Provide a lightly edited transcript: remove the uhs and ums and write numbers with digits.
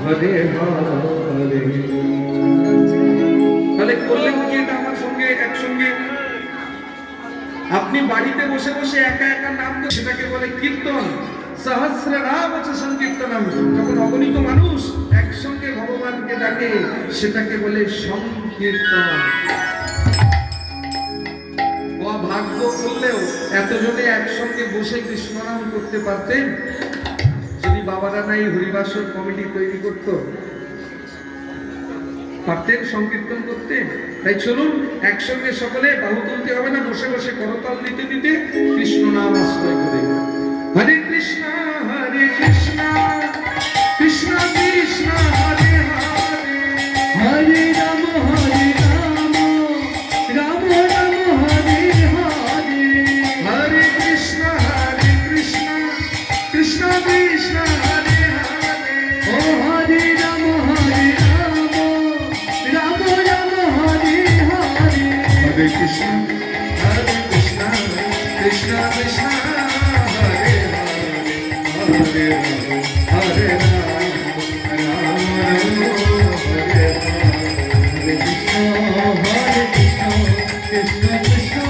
হরে হরে। তাহলে করলেন কি এটা আমার সঙ্গে একসঙ্গে? আপনি বাড়িতে বসে বসে একা একা নাম, সেটাকে বলে কীর্তন। সহস্রনাম হচ্ছে সংকীর্তনম। যখন অগণিত মানুষ একসঙ্গে ভগবানকে ডাকে সেটাকে বলে সংকীর্তন। ভাগ্য করলেও এতজনে একসঙ্গে বসে কৃষ্ণ নাম করতে পারতেন যদি বাবারা নাই হরিবাসর কমিটি তৈরি করত, পারতেন সংকীর্তন করতে। তাই চলুন একসঙ্গে সকলে বাহু তুলতে হবে না, বসে বসে করতাল দিতে দিতে কৃষ্ণ নাম আশ্রয় করে। হরে কৃষ্ণ কৃষ্ণ কৃষ্ণ হরে হরে, হরে রাম রাম রাম হরে হরে, হরে কৃষ্ণ কৃষ্ণ কৃষ্ণ হরে হরে, ও হরে রাম রাম রাম হরে হরে, হরে কৃষ্ণ কৃষ্ণ কৃষ্ণ হরে হরে, হরে রাম রাম রাম হরে হরে, হরে কৃষ্ণ কৃষ্ণ কৃষ্ণ